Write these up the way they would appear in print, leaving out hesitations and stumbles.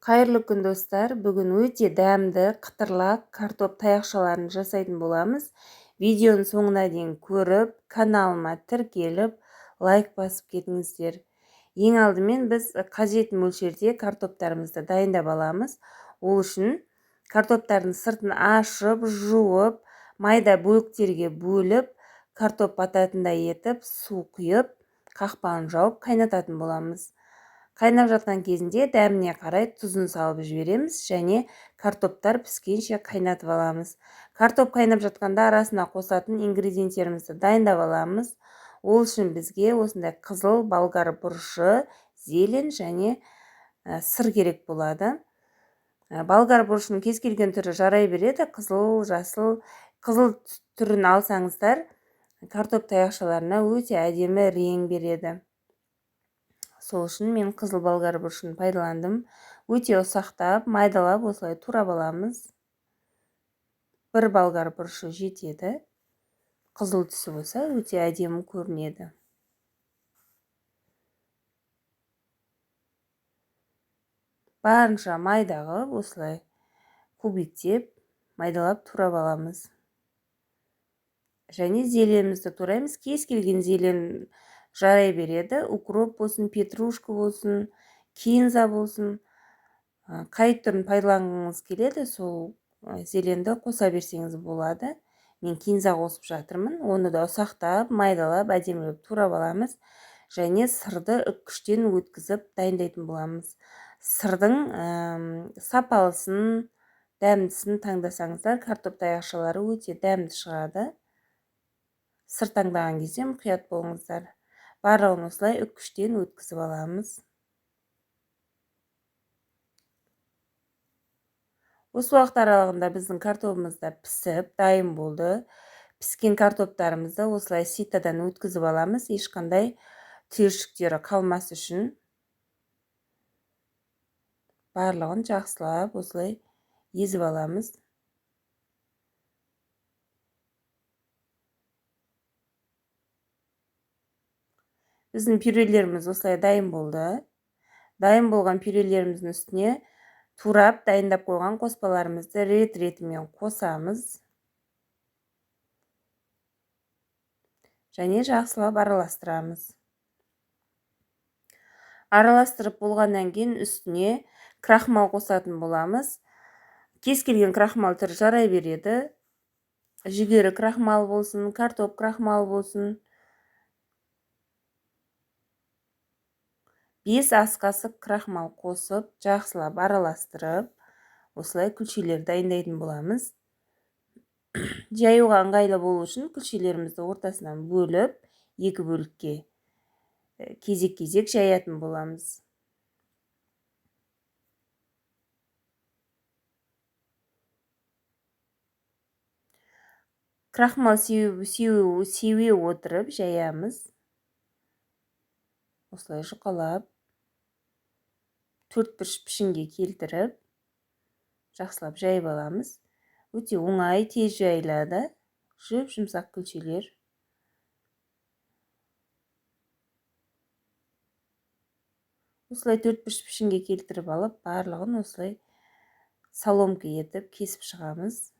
Қайырлы күн достар. Бүгін өте дәмді қытырлақ картоп таяқшаларын жасайтын боламыз. Видеоның соңына дейін көріп, каналыма тіркеліп, лайк басып кетіңіздер. Ең алдымен біз қажет мөлшерде картоптарымызды дайындап аламыз. Ол үшін картоптардың сыртын ашып, жуып, майда бөліктерге бөліп, картоп бататындай етіп, су құйып, қақпағын жауып қайнататын боламыз. Қайнап жатқан кезінде дәміне қарай тұзын салып жібереміз және картоптар піскенше қайнатып аламыз. Картоп қайнап жатқанда арасына қосатын ингредиенттерімізді дайындап аламыз. Ол үшін бізге осындай қызыл болгар бұрышы, зелень және сыр керек болады. Болгар бұрышының кез келген түрі жарай береді. Қызыл, жасыл, қызыл түрін алсаңыздар, картоп таяқшаларына өте әдемі рең береді. Сол үшін мен қызыл болгар бұрышын пайдаландым. Өте ұсақтап, майдалап осылай турап аламыз. Бір болгар бұрышы жетеді. Қызыл түсі болса өте әдемі көрінеді. Барынша майдағы осылай кубиктеп, майдалап турап аламыз. Және зеленімізді тураймыз. Кез келген зелен жарай береді. Укроп болсын, петрушка болсын, кинза болсын. Қай түрін пайдаланғыңыз келеді, сол зеленді қоса берсеңіз болады. Мен кинза қосып жатырмын. Оны да ұсақтап, майдалап, әдемілеп турап аламыз. Және сырды үккіштен өткізіп дайындайтын боламыз. Сырдың сапалысын, дәмдісін таңдасаңыздар, картоп таяқшалары өте дәмді шығады. Сыр таңдаған кезде мұқият болыңыздар. Барлығын осылай үккіштен өткізіп аламыз. Осы уақыт аралығында біздің картопымыз да пісіп, дайын болды. Піскен картоптарымызды осылай ситадан өткізіп аламыз. Ешқандай түйіршіктері қалмас үшін. Барлығын жақсылап осылай езіп аламыз. Біздің пюрелеріміз осылай дайын болды. Дайын болған пюрелеріміздің үстіне турап дайындап қойған қоспаларымызды рет-ретімен қосамыз. Және жақсылап араластырамыз. Араластырып болғаннан кейін үстіне крахмал қосатын боламыз. Кез келген крахмал түрі жарай береді. Жүгері крахмал болсын, картоп крахмал болсын. 5 ас қасық крахмал қосып, жақсылап араластырып, осылай күлшелер дайындайтын боламыз. Жаюға ыңғайлы болу үшін күлшелерімізді ортасынан бөліп, екі бөлікке кезек-кезек жаятын боламыз. Крахмал сеуе отырып жаямыз. Осылай жұқалап, төрт пішінге келтіріп, жақсылап жайып аламыз. Өте оңай, тез жайылады. Жұмсақ күлшелер. Осылай төрт пішінге келтіріп алып, барлығын осылай соломка етіп кесіп шығамыз.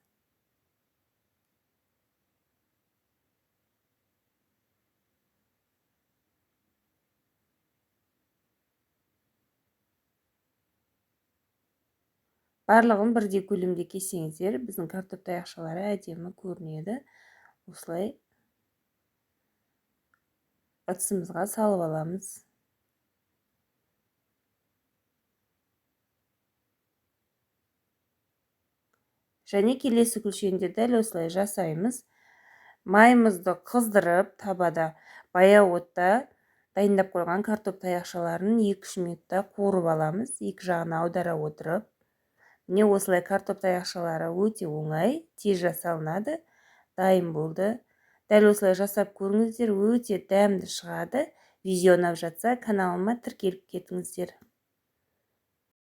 Барлығын бірдей көлемде кессеңіздер, біздің картоп таяқшалары әдемі көрінеді. Осылай ыдысымызға салып аламыз. Және келесі күлшені де дәл осылай жасаймыз. Майымызды қыздырып, табада баяу отта дайындап қойған картоп таяқшаларын 2-3 минутта қуырып аламыз. Екі жағына аудара отырып. Міне осылай картоп таяқшалары өте оңай, тез жасалынады, дайын болды. Дәл осылай жасап көріңіздер, өте дәмді шығады. Видео ұнап жатса, каналыма тіркеліп кетіңіздер.